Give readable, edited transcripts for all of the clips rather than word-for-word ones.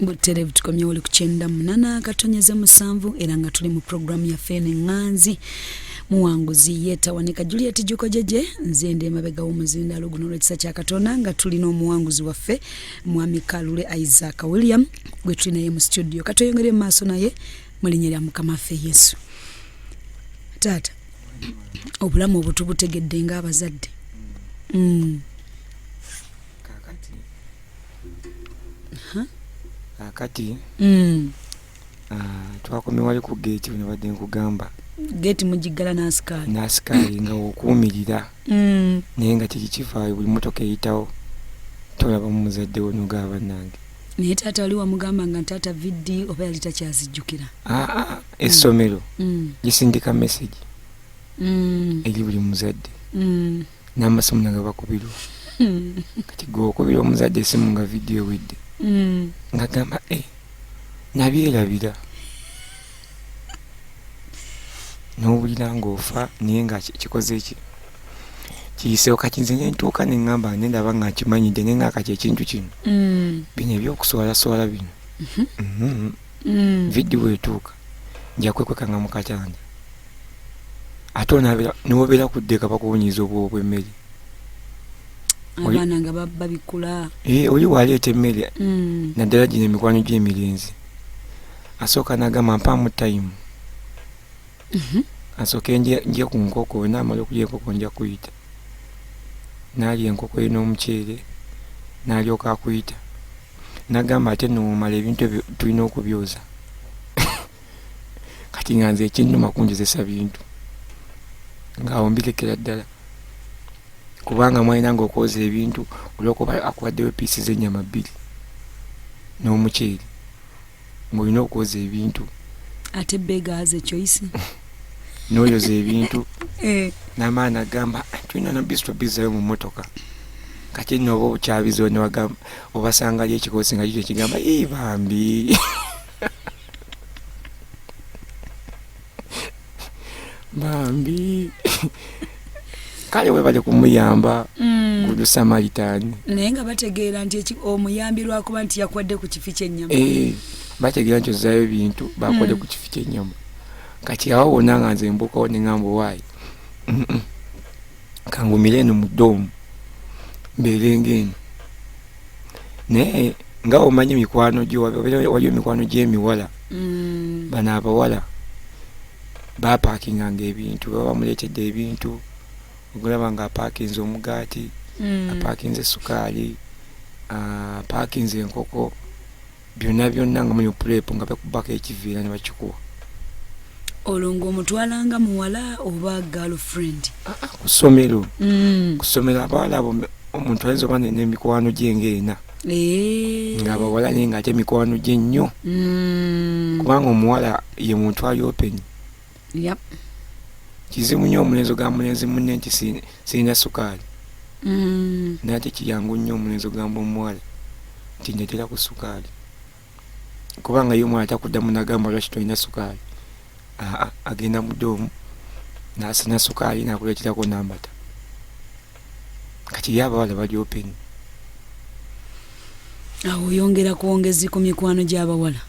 Butere tukomye oli ku 98 katonyeze musanvu era nga tuli mu programu ya Fene Nganzi muwanguzi yetawanika Juliet Jukojeje nzende mabega w'omuzinda luguno lw'ekisa kya Katonda nga tuli n'omuwanguzi waffe mwami Kalule Isaac William gwe tuli naye mu studio katoyongere mu maaso naye mulinnya lya Mukama ffe Yesu. Tata obulamu obutubutegedde ng'abazadde kakati twakomye wali ku gate bino badde nkugamba gate mujigala n'asikaali nga okuumirira naye nga tekikivaayo buli motoka eyitawo tolaba mu muzadde wo n'ogaba nange naye taata wali wamugamba nga ntaata viddi oba yali takyazijjukira essomero gisindika message eri buli muzadde n'amasomo naga bakubirwa kati gwe okubira omuzadde esimu nga vidiyo ewedde nga gamba nabyerabira n'owulira ng'ofa naye nga kikoze ki kiyiseewo kati nze nentuuka ne ŋŋamba nendaba nga nkimanyidde naye nga kati ekintu kino bino ebyokuswalaswala bino vidiyo etuuka nja kwekwekanga mu katanda ate niwobeera kuddeka bakuwunyiza obwobo bw'emmere abaana nga babikula oli waleeta emmere naddala gino emikwano gy'emirenzi asooka nagamba mpaamu time asooke nje ku nkoko naamala okulya enkoko nja kuyita naalya enkoko erina omuceere n'alyoka akuyita nagamba ate noomala ebintu ebyo tulina okubyoza kati nga nze ekinnuma kunjozesa bintu ngaawo mbikekera ddala kubanga mwalina nga okwoza ebintu olwokuba akuwaddewo piisi z'ennyama 2 n'omuceeri ng'olina okwoza ebintu ate begaze choice n'oyoza ebintu n'amaana agamba tulina na bisito bizayo mu mmotoka kati nooba obukyabizo ne wagamba obasanga li ekikoosi nga kikyo kigamba bambi bambi kale webale kumuyamba gudu Samaritaani naye nga bategeera nti omuyambi lwakuba nti yakwadde ku kifi ky'ennyama bategeera nti ozaayo ebintu bakwadde ku kifi ky'ennyama kati awo wonna nga nze mbukawo ne ŋŋamba owaayi kangumire eno mu ddoomu mbeere ng'eno naye nga omanyi mikwano gyo waliyo emikwano gy'emiwala bano abawala bapaakinganga ebintu baba bamuleetedde ebintu ogulaba nga apaakinze omugaati apaakinze sukaali apaakinze enkoko byonna byonna nga muli puleepu nga bakubako ekiviira ne bakikuwa olwo ng'omutwalanga muwala oba girlfriend ku ssomero abawala abo omuntu ayinza oba n'emikwano gye ng'ena ng'abawala naye ng'ate emikwano gye nnyo kubanga omuwala ye muntu ali open kizibu nnyo omulenzi ga mulenzi munne nti sirina sukaali naye ate kiyangu nnyo omulenzi ogamba omuwala nti njatera ku sukaali kubanga ye omwala takuddamu nagamba lwaki tolina sukaali agenda mu ddoomu n'asina sukaali n'akuleeterako n'amata kati ye abawala bali open awo oyongera kwongezi ku mikwano gy'abawala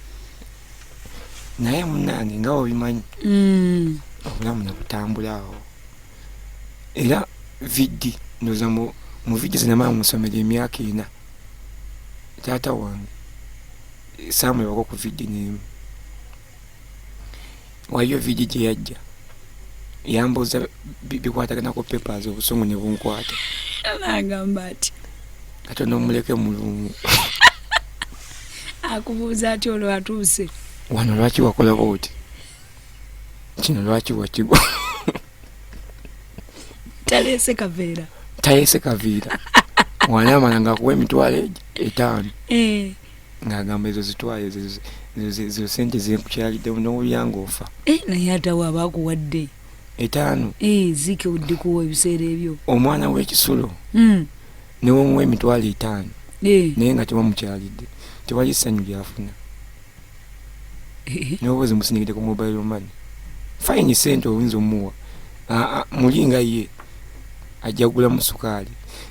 naye munnange nga obimanyi obulamu nakutambula awo era viddi ndoza mu viddi zinamala musomero emyaka 4 taata wange saamulebako ku viddi n'emu waliyo viddi gye yajja yambuuza bikwataganako papers obusungu ne bunkwata nagamba ati Katonda omuleke mulungu akubuuza ati olwo atuuse wano lwaki wakola bwoti kino lwaki wakigwa taleese kaveera wanaamala nga akuwa emitwalo 5 ng'agamba ezo zitwale zo sente zenkukyaliddemu n'owulira ng'ofa naye atawo abaakuwadde 5 zike udde kuwa ebiseera ebyo omwana w'ekisulo newe omuwa emitwalo 5 naye nga tewamukyalidde tewali ssanyu lyafuna n'obwezi musinikidde ku mobile money fayini sente oyinza omuwa mulinga ye ajja kugulamu sukaali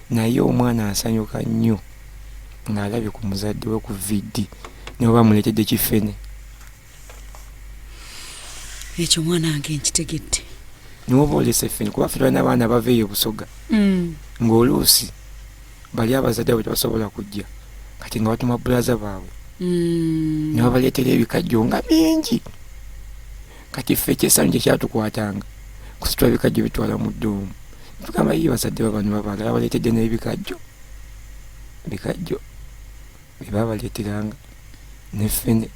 naye omwana asanyuka nnyo ng'alabye ku muzadde we ku viddi niwe bamuleetedde kifene ekyo mwana wange nkitegedde niwe oba oleese ffene kuba ffe tulina abaana baveeyo busoga ng'oluusi bali abazadde bwe tebasobola kujja kati nga batuma bulaza baabwe ne babaleetera ebikajjo nga bingi kati ffe ekyesanyu kye kyatukwatanga kusitula ebikajjo bitwala mu ddoomu tugamba yiye bazadde babano babaagala baleetedde n'ebikajjo bikajjo bye babaleeteranga n'effene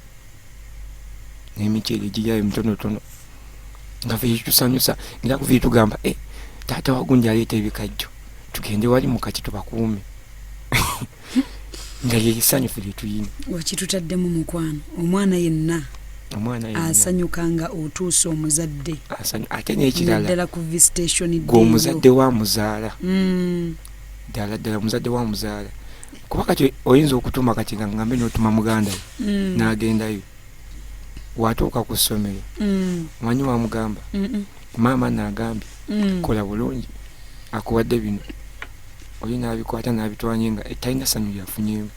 n'emiceeri egiryayo mitonotono nga ffe kitusanyusa ngera kuviri tugamba taata wagundi aleeta ebikajjo tugende wali mu kati tubakuume nga yekisanyu ffe lyetuyina wakitutaddemu mukwano omwana yenna asanyuka nga otuusa omuzadde ate n'ekirala ddala ku visitation gw'omuzadde wamuzaala ddala muzadde wamuzaala kuba kati oyinza okutuma kati nga ngambe n'otuma muganda we n'agendayo watuuka ku ssomero mwanyi wamugamba maama n'agambye kola bulungi akuwadde bino oli n'abikwata n'abitwanye nga talina ssanyu lyafunyeemu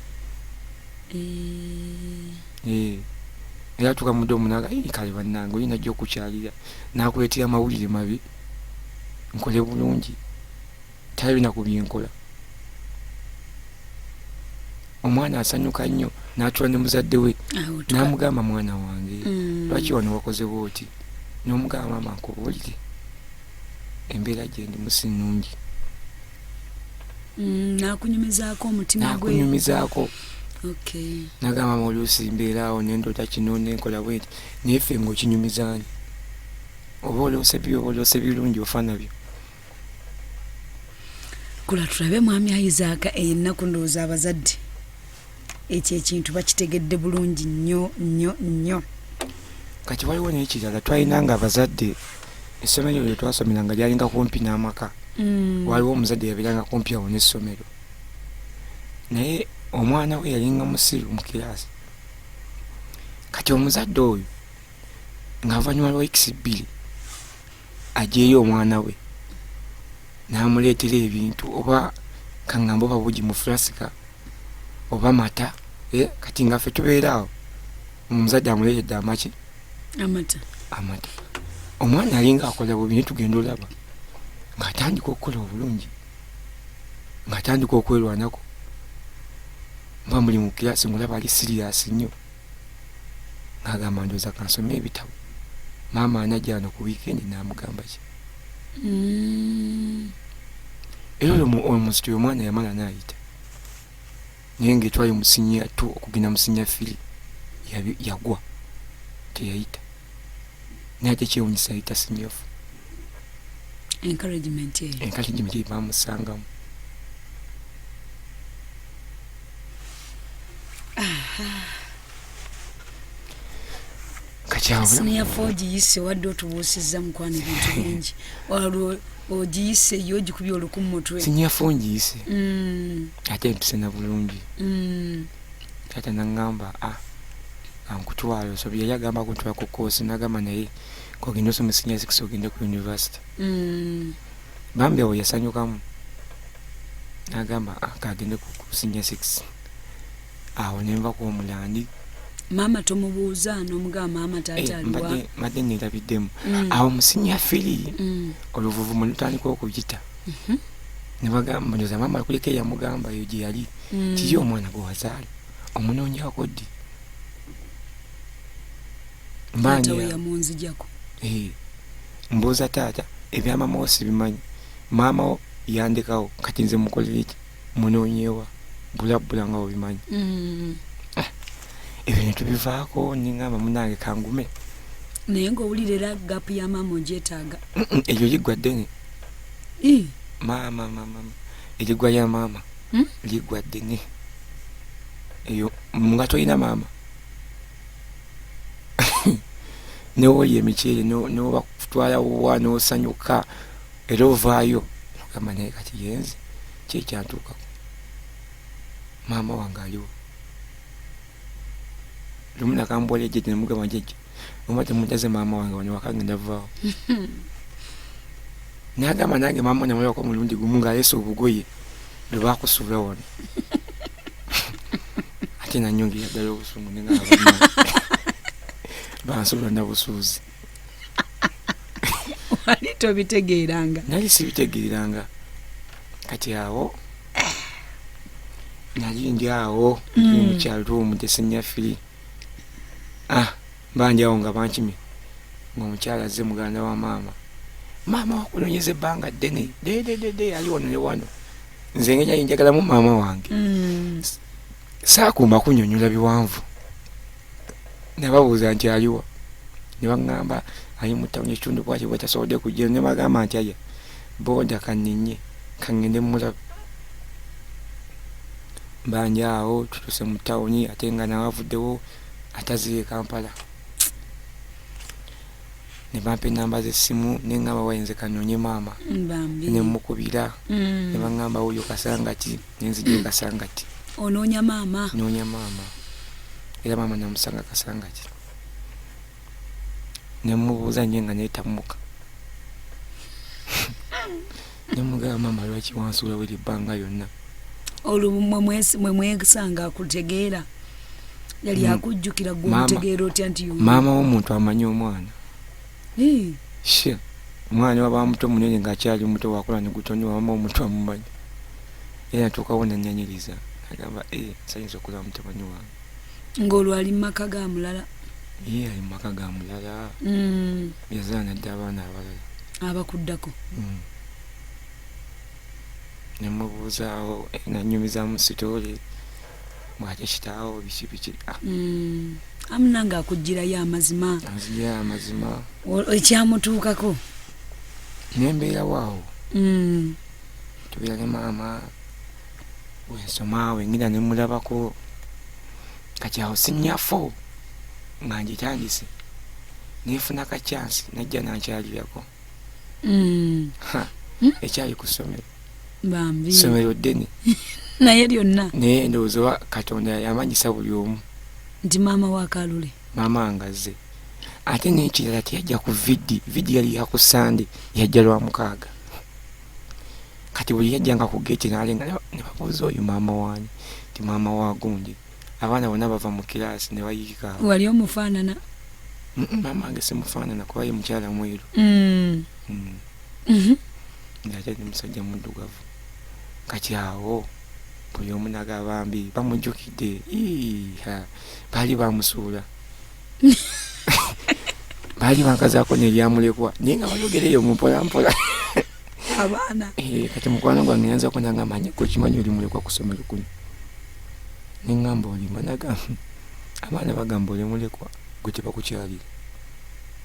era tuka mudde omunaga kale bannange olina ajja okukyalira n'akuleetera amawulire mabi nkole bulungi talina ku byenkola omwana asanyuka nnyo n'atula ne muzadde we n'amugamba mwana wange lwaki wano wakoze bwoti n'omugamba maama nkubuulire embeera gye ndimu si nnungi n'akunyumizaako omutima gwe n'akunyumizaako n'agamba mama oluusi mbeera awo nendoota kino nenkola bweti naye ffe ng'okinyumizaani oba oloose byo oba oloose birungi ofa nabyo kula tulabe mwami Isaac ennaku ndowooza abazadde ekyo ekintu bakitegedde bulungi nnyo kati waliwo n'ekirala twalinanga abazadde essomero lye twasomeranga lyalinga kumpi n'amaka waliwo omuzadde yabeeranga kumpi awo n'essomero naye omwana we yalinga musiru mu kiraasi kati omuzadde oyo ng'avannyuma lwa weekisi 2 ajeeyo omwana we n'amuleetera ebintu oba kaŋŋamba oba bugi mu fulasika oba mata kati nga ffe tubeera awo omuzadde amuleetedde amata omwana alinga akola bubi ne tugenda olaba ng'atandika okukola obulungi ng'atandika okwerwanako mba muli mu kirasi ng'olaba ali siriyasi nnyo ng'agamba ndowooza kansome ebitabo maama anajja wano ku wiikendi n'amugamba ki era omusitule omwana yamala n'ayita naye ng'etwali musinya tu okugenda musinya firi yagwa teyayita naye ate kyewunyisa ayita sinyofu encouragement ye bamusangamu siniya fo ogiyise wadde otubuusizza mukwano ebintu bingi waliwo ogiyise yo ogikubye oluku mu mutwe siniya fo ngiyise ate empise na bulungi taata naŋŋamba ankutwala osobye yali agamba kuntwala ku koosi n'agamba naye kogenda osoma siniya 6 ogende ku university bambi awo yasanyukamu n'agamba kagende ku siniya 6 awo nenva ku omulandi maama tomubuuza n'omugamba maama taata aliwa madde neerabiddemu awo musinya firi oluvuvumu lutandika okuyita ne bagamba ndoza maama akuleko eyamugamba eyo gye yali kiri omwana gwe wazaala omunoonyako ddi yamunzijako mbuuza taata ebyamama wo sibimanyi maama wo yandekawo kati nze mukolere eki munoonyewa bulabula nga obimanyi ebyo netubivaako ningamba munange kangume naye ng'owulira era gapu ya maama ogyetaaga eyo liggwa ddene maama eriggwa ya maama liggwa ddene eyo nga tolina maama newoli emiceere nobakutwala wa nosanyuka era ovaayo ogamba naye kati yenze kyekyantuukako maama wange aliwo lumu nakambola ejjeje nemugamba jeje oma temutaze maama wange wano wakagenda vaawo nagamba nange maama namulako omulundi gumu ng'aleese obugoye lwe bakusuula wano ate nanyongera ddala obusungu nenga abana bansula na busuuzi. Wali tobitegeeranga? Nali sibitegeeranga. Kati awo nali ndi awo mu kyalo omwo tesinnyafiri. Bandi awo nga bankimye ng'omukyala azze muganda wa maama. Maama wakunonyeza ebbanga ddene de ali wano ne wano. Nze ngenya njagalamu maama wange. Saakuuma kunyonyola biwanvu. Nababuuza nti aliwa. Ne baŋŋamba ali mu ttawuni ekitundu bwaki bwetasobodde kujja. Ne bagamba nti aya booda kanninye kangende mulabe. Banja awo tutuse mu ttawuni ate nga nawavuddewo ataziye Kampala. Ne bampa ennamba z'essimu ne ŋŋamba wayinze kanoonye maama. Ne mukubira. Ne baŋŋamba oyo Kasangati ne nzija Kasangati. Onoonya maama? Noonya maama. Era maama namusanga Kasangati. Ne mubuuza nnyo nga neetamuka. Ne mugamba maama lwaki wansuula buli bbanga yonna. Olwo mwe mwesanga akutegeera? Yali akujjukira gwe omutegeera otya nti yo? Maama w'omuntu amanyi omwana. She omwana waba muto munene ng'akyali muto wakula ne gutonyiwa maama w'omuntu amumanyi. Era natuukawo nanyanyiriza. Agamba sayinza okulaba mutabani wange. Ng'olwo ali mu maka ga mulala? Ali mu maka ga mulala. Yazaala nadde abaana abalala. Abakuddako? Ne mubuuzaawo nanyumizamu sitooli bw'ate kitaawo biki biki. Amuna ng'akuggyirayo amazima? Anzigirayo amazima. Ekyamutuukako? Nembeerawo awo. Tubeera ne maama wensoma wengira ne mulabako. Kati awo sinnyafo nga ngitandise. Neefuna kacyansi najja nankyalirako. Ekyali ku ssomero. Bambi. Ssomero ddene. Naye lyonna? Naye ndowooza Katonda yamanyisa buli omu. Nti maama wa Kalule? Maama angazze. Ate n'ekirala teyajja ku vidi yali ya ku Sande yajja lwa mukaaga. Kati buli yajjanga ku geeti n'alenga ne babuuza oyo maama waani. Ti maama wa gundi. Abaana bonna bava mu kiraasi ne bayiika. Wali omufaanana? Maama wange simufaanana kuba ye mukyala mweru. Ate ne musajja muddugavu. Kati awo buli omu nagabambi bamujjukidde. Baali bamusuula. Baali bankazaako n'ebyamulekwa naye nga bayogereyo mu mpolampola. Abaana? Kati mukwano gwange nyanzako nagamba ko kimanyi oli mulekwa ku ssomero kuno. Ne ŋŋamba olimba nagamba abaana bagamba oli mulekwa gwe tebakukyalira.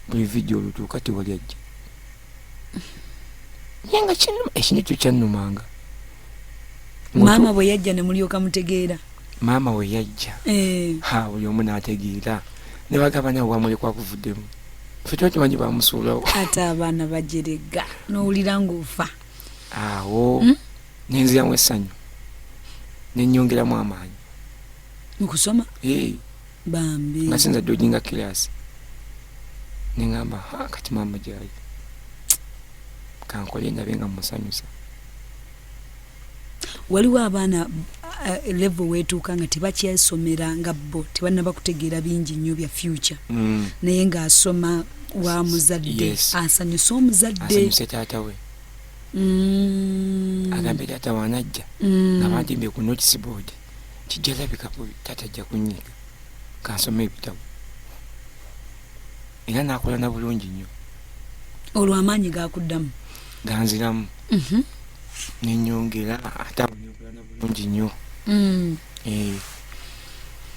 Buli vidiyo olutuuka tewali ajja. Naye nga ekintu ekyo kyannumanga. Maama bwe yajja ne mulyoka mutegeera? Maama we yajja. Buli omu n'ategeera. Ne bagamba nawe wamulekwa akuvuddemu. Ffe tuba tumanyi bamusuulawo. Ate abaana bajerega n'owulira ng'ofa. Awo nenziramu essanyu. Ne nnyongeramu amaanyi. Mu kusoma? Bambi. Nga sinza dojinga kiraasi. Ne ŋŋamba kati maama gyali. Kankole ndabe nga musanyusa. Waliwo abaana level weetuuka nga tebakyesomera nga bo tebannaba kutegeera bingi nnyo bya future. Naye ng'asoma wa muzadde. Asanyusa omuzadde. Asanyusa taata we. Agambe taata wanajja nga bantimbye ku notice board. Kijja labika bubi taata ajja kunyiga. Kansoma ebitabo. Era n'akola na bulungi nnyo. Olwo amaanyi gaakuddamu? Ganziramu. Nenyongera ate abanyongera na bulungi nnyo.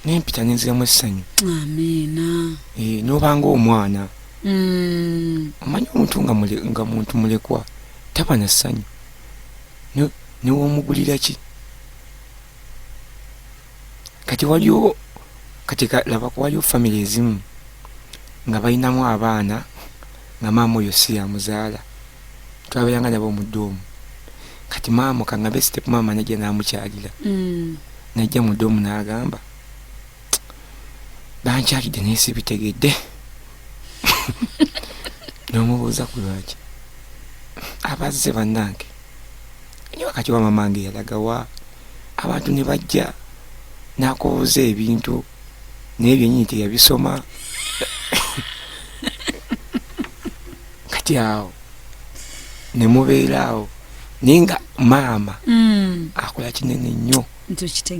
Nempita nenziramu essanyu. Amiina. N'obanga omwana. Omanyi omuntu nga muntu mulekwa taba na ssanyu. Ne womugulira ki? Kati waliwo laba waliwo family ezimu nga balinamu abaana nga maama oyo si yamuzaala. Twabeeranga nabo mu ddoomu. Kati maama kangabe step maama najja n'amukyalira. Najja mu ddoomu n'agamba bankyalidde naye sibitegedde. N'omubuuza ku lwaki. Abazze bannange. Wakati wa mamange yalaga wa abantu ne bajja n'akubuuza ebintu n'ebyo nnyini teyabisoma kati awo ne mubeeraawo naye nga maama akola kinene nnyo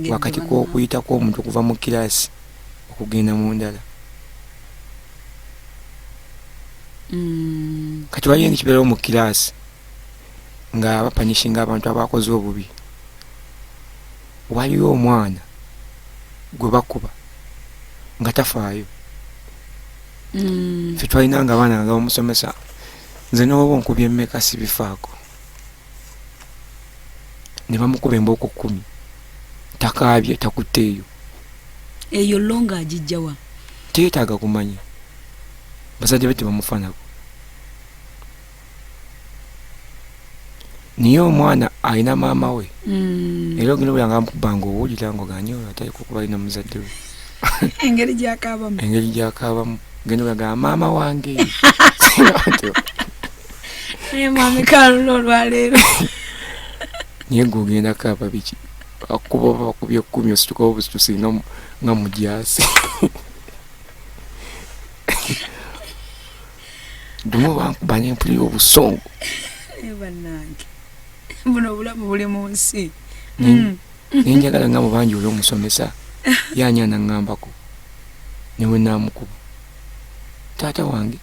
wakati kw'okuyitako omuntu okuva mu kiraasi okugenda mu ndala. Kati waliyo nekibeerawo mu kiraasi nga bapanishinga abantu abakoze obubi, waliyo omwana gwe bakuba nga tafaayo. Ffe twalinanga abaana nga bamusomesa, nze n'oba onkubye emmeka sibifaako, ne bamukuba embooko 10 takaabye takutteeyo. Eyo longa agijjawa teetaaga kumanya, bazadde be tebamufaanako. Naye omwana alina maama we era ogenda obulanga amukubanga owulira ng'oganye oyo atali kukuba alina muzadde we. engeri gyakaabamu genda obulanga maama wange naye mwami Kalule olwaleero naye ng'ogenda kaaba biki akuba oba bakubye 10 ositukawo obusitusi nga mujaasi. Dumu bankuba n'empulira obusongo. Bannange buno obulamu buli mu nsi. Naye njagala nga mubanji oli omusomesa yanyana ngambako newe naamukuba taata wange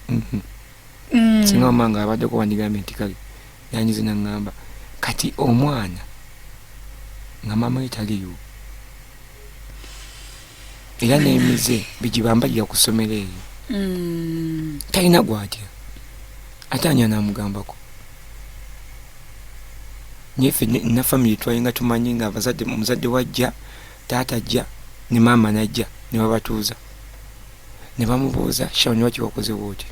singa wamanga abaddeko wandigambe nti kale yanyize nangamba kati omwana nga maama we taliyo era n'emize bigibamba gya kusomera eyo talina gwatya ate ani anaamugambako. Nyefe na family twalinga tumanyi nga abazadde muzadde wajja taata ajja ne maama najja ne babatuuza ne bamubuuza shawuni waki wakoze bwoti,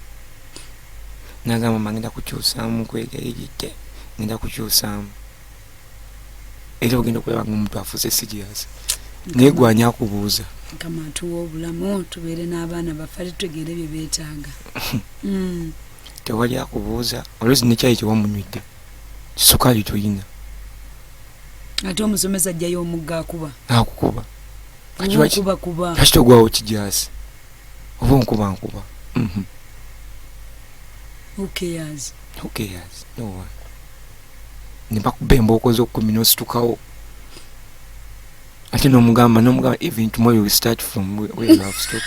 n'agamba mama ngenda kukyusaamu kwegayirite ngenda kukyusaamu era ogenda okulaba ng'omuntu afuuse serious naye gwanya akubuuza kama tuwa obulamu tubeere n'abaana baffe tutegeere bye beetaaga. Tewali akubuuza olwezi nekyayi kyewamunywedde sukaali toyina ate omusomesa ajjayo omugga akuba kaki togwawo kijaasi oba onkuba who cares no one. Ne bakuba embooko z'okumi n'ositukawo ate n'omugamba even tomorrow we start from where you have stopped.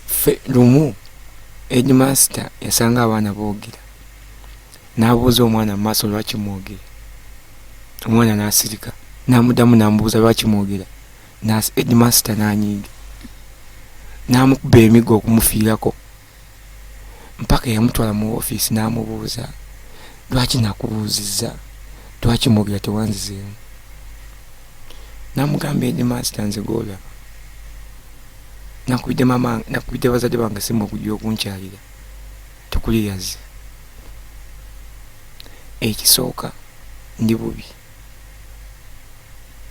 Fe lumu headmaster yasanga abaana boogera n'abuuza omwana mu maaso lwaki mwogera. Omwana n'asirika n'amuddamu n'amubuuza lwaki mwogera. Headmaster n'anyiiga n'amukuba emiggo okumufiirako mpaka yamutwala mu ofiisi n'amubuuza lwaki nakubuuzizza lwaki mwogera tewanzizeemu. N'amugamba headmaster nze goolaba nakubidde bazadde bange simu okujja okunkyalira tukuliyaze. Ekisooka ndi bubi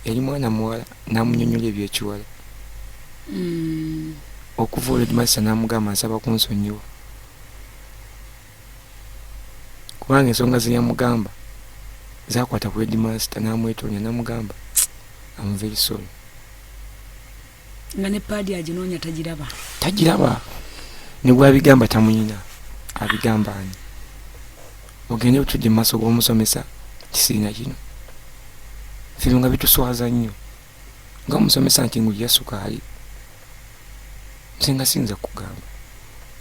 yali mwana muwala n'amunyonyola ebyekiwala okuva olwo headmaster n'amugamba nsaba kunsonyiwa kubanga ensonga ze yamugamba zakwata ku headmaster n'amwetonya n'amugamba I'm very sorry. Nga ne paadi aginoonya tagiraba ne bw'abigamba tamunyina abigamba ani. Ogende otudde mu maaso g'omusomesa kisiina kino ffe nga bituswaza nnyo nga omusomesa nti ngulya sukaali nsinga sinza kugamba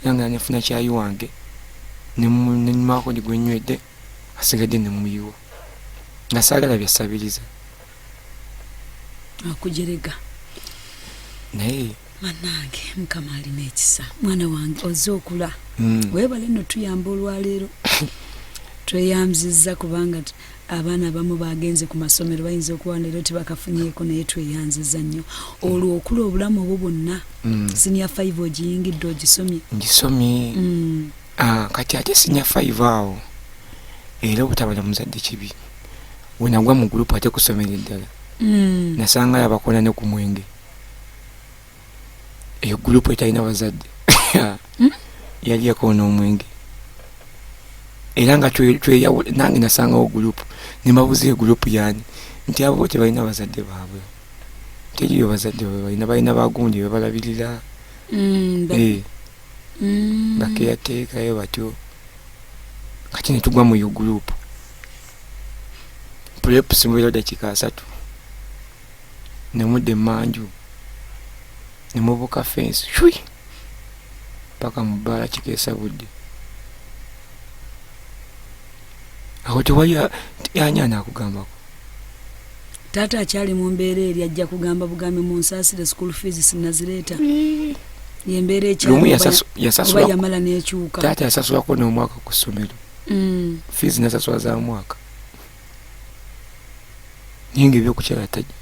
yanga nefuna kyayi wange nemumaako ndi gwenywedde asigadde nemuyiwa nga saagala byasabiriza akujerega naye manange mukama alina ekisa. Mwana wange ozze okula weebale nno tuyamba olwaleero tweyambizizza kubanga abaana abamu bagenze ku masomero bayinza okuba leero tebakafunyeeko naye tweyanziza nnyo olwo okula obulamu obwo bwonna. Senior 5 ogiyingidde ogisomye? Ngisomye. Kati ate senior 5 awo era obutabala muzadde kibi we nagwa mu gurupu ate kusomera eddala nasanga abakola ne ku mwenge eyo gurupu etalina bazadde yali yakoona omwenge era nga tweyawula nange nasangawo gurupu ne mbabuuza group yani nti abo tebalina bazadde baabwe teriyo bazadde balina bagundi bebalabirira bakeyateekayo batyo kati ne tugwa mu yo group pulepusi mubiro dakiika 3 ne mudde manju ne mubuka fence shwi paka mu bbala kikeesa budde aho tewali ani anaakugambako taata akyali mu mbeera eri ajja kugamba bugambe mu nsaasire school fees sinazireeta yembeera ekyaba yamala n'ekyuka taata yasasulako n'omwaka ku ssomero fees nasasula za mwaka ninga ebyokukyala tajja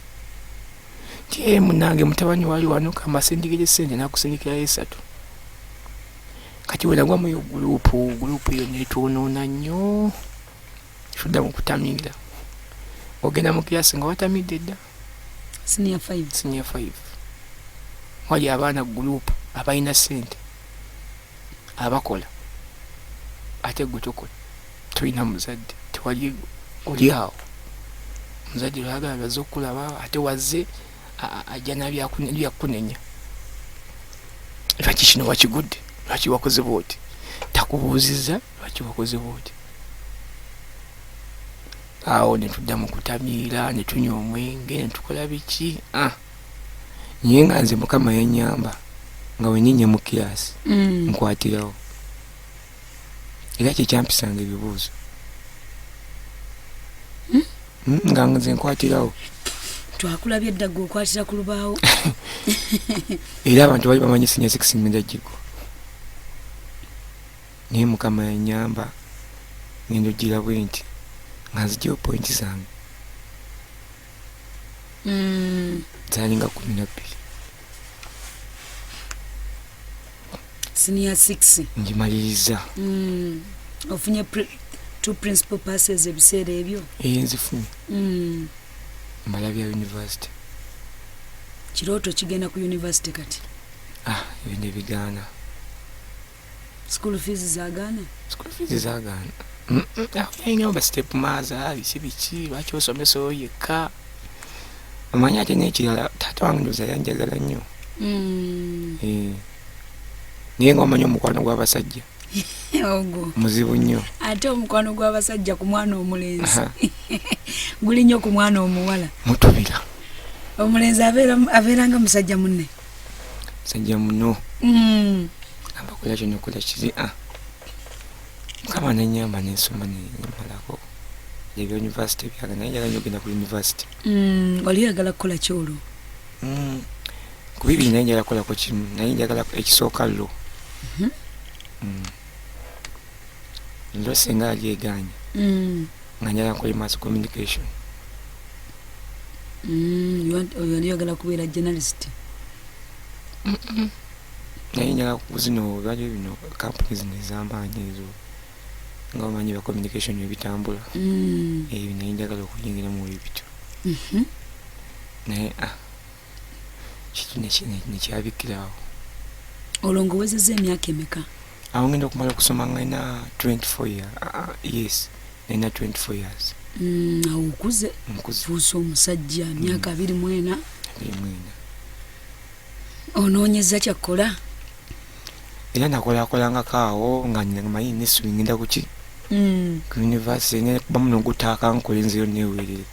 nti munange mutabani wali wano kamasindikire sente nakusindikirayo 3 kati wenagwa muyo gurupu eyo netwonoona nnyo tudda mu kutamiira ogenda mu kiasi nga watamidde dda senior 5 wali abaana gurupu abalina sente abakola ate gwe tokola tolina muzadde tewali oli awo muzadde lwagala baze okulaba ate wazze ajja nabyakunenya lwaki kino wakigudde lwaki wakoze bwoti takubuuziza lwaki wakoze bwoti awo netudda mu kutamiira netunywa omwenge netukola biki naye nga nze mukama yanyamba nga wenyinye mu kiasi nkwatirawo era kyekyampisanga ebibuuzo nga nze nkwatirawo twakulabye eddaga okwatira ku lubaawo era abantu bali bamanyi sinya 6 ngenda gigwa naye mukama yanyamba ngenda ogira bwe nti nga nzigyeo pointi zange zalinga 12 senior 6 ngimaliriza ofunye 2 principal passes ebiseera ebyo nzifunye mala bya university kirooto kigenda ku university kati ebyo bigaana school fees zagaana yainga step maza biki lwaki osomesa oyo yekka omanyi ate n'ekirala taata wange ndoza yanjagala nnyo naye nga omanyi omukwano gw'abasajja ogwo muzibu nnyo ate omukwano gw'abasajja ku mwana omulenzi guli nnyo ku mwana omuwala mutubira omulenzi abeeranga musajja munne musajja muno ambakola kino kola kizi mukama nanyamba nensoma nemalako ebya university byaga naye njagala nnyo ogenda ku university wali oyagala kukola kyolwo ku bibiri naye njagala kukolako kimu naye njagala ekisooka lo lo senga ali eganya nga njagala nkola mass communication wali oyagala kubeera journalist naye njagala zino baliyo bino kampuni zino ez'amaanyi ezo nga omanyi ba communication ebitambula ebyo naye njagala okuyingiramu ebityo naye kitu nekyabikkirawo olwo ng'owezezza emyaka emeka awo ngenda okumala okusoma nga ina 24 years yes nina 24 years awo okuze fuusa omusajja myaka 24 onoonyeza kyakkola era nakolakolangako awo nga manyi nesubi ngenda kuki ku university nekuba muno gutaaka nkola enzeyo newerere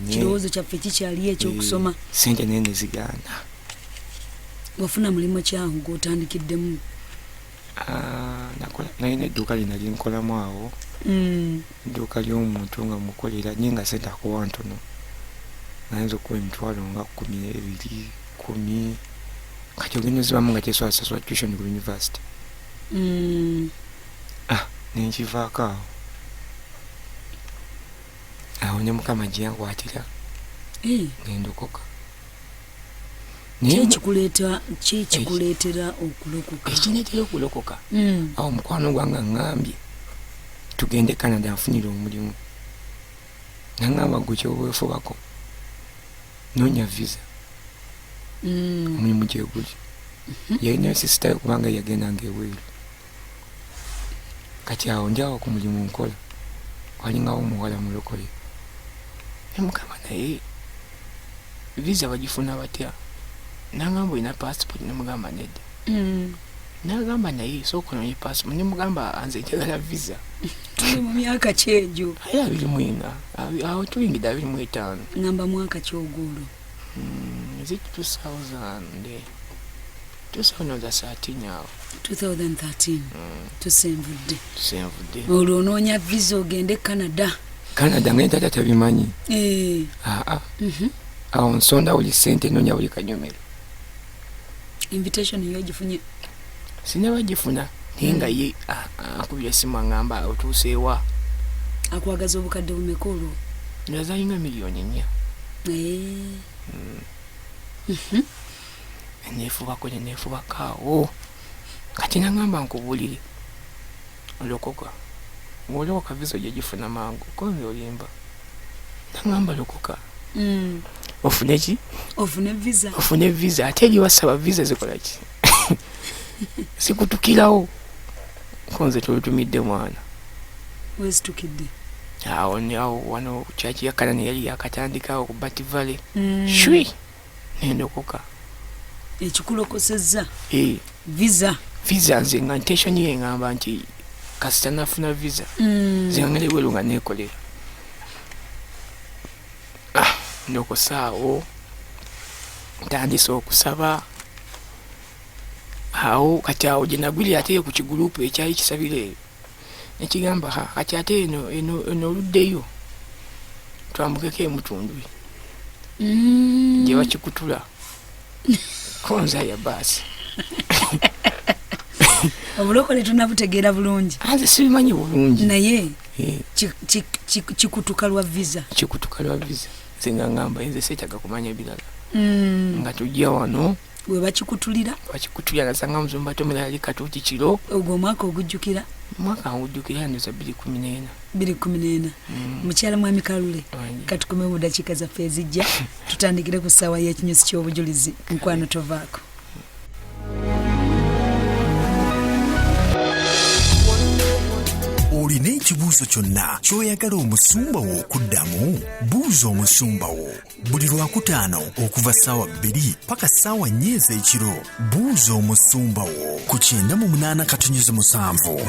kirowoozo kyaffe kikyali ekyokusoma sente naye nezigaana wafuna mulimu kyawo gwotandikiddemu nalina edduuka lina linkolamu awo edduuka ly'omuntu nga mukolera nye nga sente akuwa ntono nayinza okuwa emitwalo nga 12 10 kati ogenda ozibamu nga kyeswasaswa tuition ku university nenkivaako awo ne mukama gye yankwatira nendokoka kyekikuleetera okulokoka ekineetera okulokoka awo mukwano gwange ngambye tugende Canada nfunire omulimu nangamba gwe kyobwefubako noonya visa omulimu gyeguli yalinayo sisitayo kubanga yagendanga ebweru kati awo ndyawo ku mulimu nkola walingawo omuwala mulokole nemugamba naye visa bagifuna batya nangamba olina passport nemugamba nedda nagamba naye sooka ononye passport nemugamba anze njagala visa tuli mu myaka kyejo aye 24 awo tuyingidde 25 ngamba mwaka kyogulo is it 2013 awo 2013 tusenvudde olwo onoonya visa ogende Canada ngenda tata tabimanyi awo nsonda buli sente noonya buli kanyomero invitation yogifunye sinabagifuna naye nga ye akubye esimu angamba otuuseewa akwagaza obukadde bumeka olwo nazalinga miliyoni 4 neefubako neefubakaawo kati nangamba nkubuulire lokoka ng'olokoka visa gyegifuna mangu konze olimba nangamba lokoka ofune ki ofune visa ate eri wasaba visa zikola ki sikutukirawo konze tolutumidde mwana wezitukidde awo wano kyaki yakanani yali yakatandikawo ku Bativale shwi nendokoka ekikulokosezza visa nze nga intention ye ngamba nti kasita nafuna visa zingangere bweru nga nekolera ndokosaawo ntandise okusaba awo kati awo gyenagwiri ate ku kigurupu ekyali kisabire nekigamba kati ate eno oluddeyo twambukeko emutundwe gye bakikutula konza ya baasi obulokole tunabutegeera bulungi nze sibimanyi bulungi naye kikutuka lwa visa nze nga ngamba nze seetaga kumanya ebirala nga tujja wano we bakikutulira nasanga muzumba tomera yali katuuti kiro ogwo omwaka ogujjukira ndoza 2014 mukyala mwami Kalule katukome mu dakiika zaffe ezijja tutandikire ku ssaawa y'ekinyusi ky'obujulizi mukwano tovaako olina ekibuuzo kyonna ky'oyagala omusumba wo okuddamu buuza omusumba wo buli lwakutaano okuva ssaawa 2 paka ssaawa 4 ez'ekiro buuza omusumba wo ku 98.7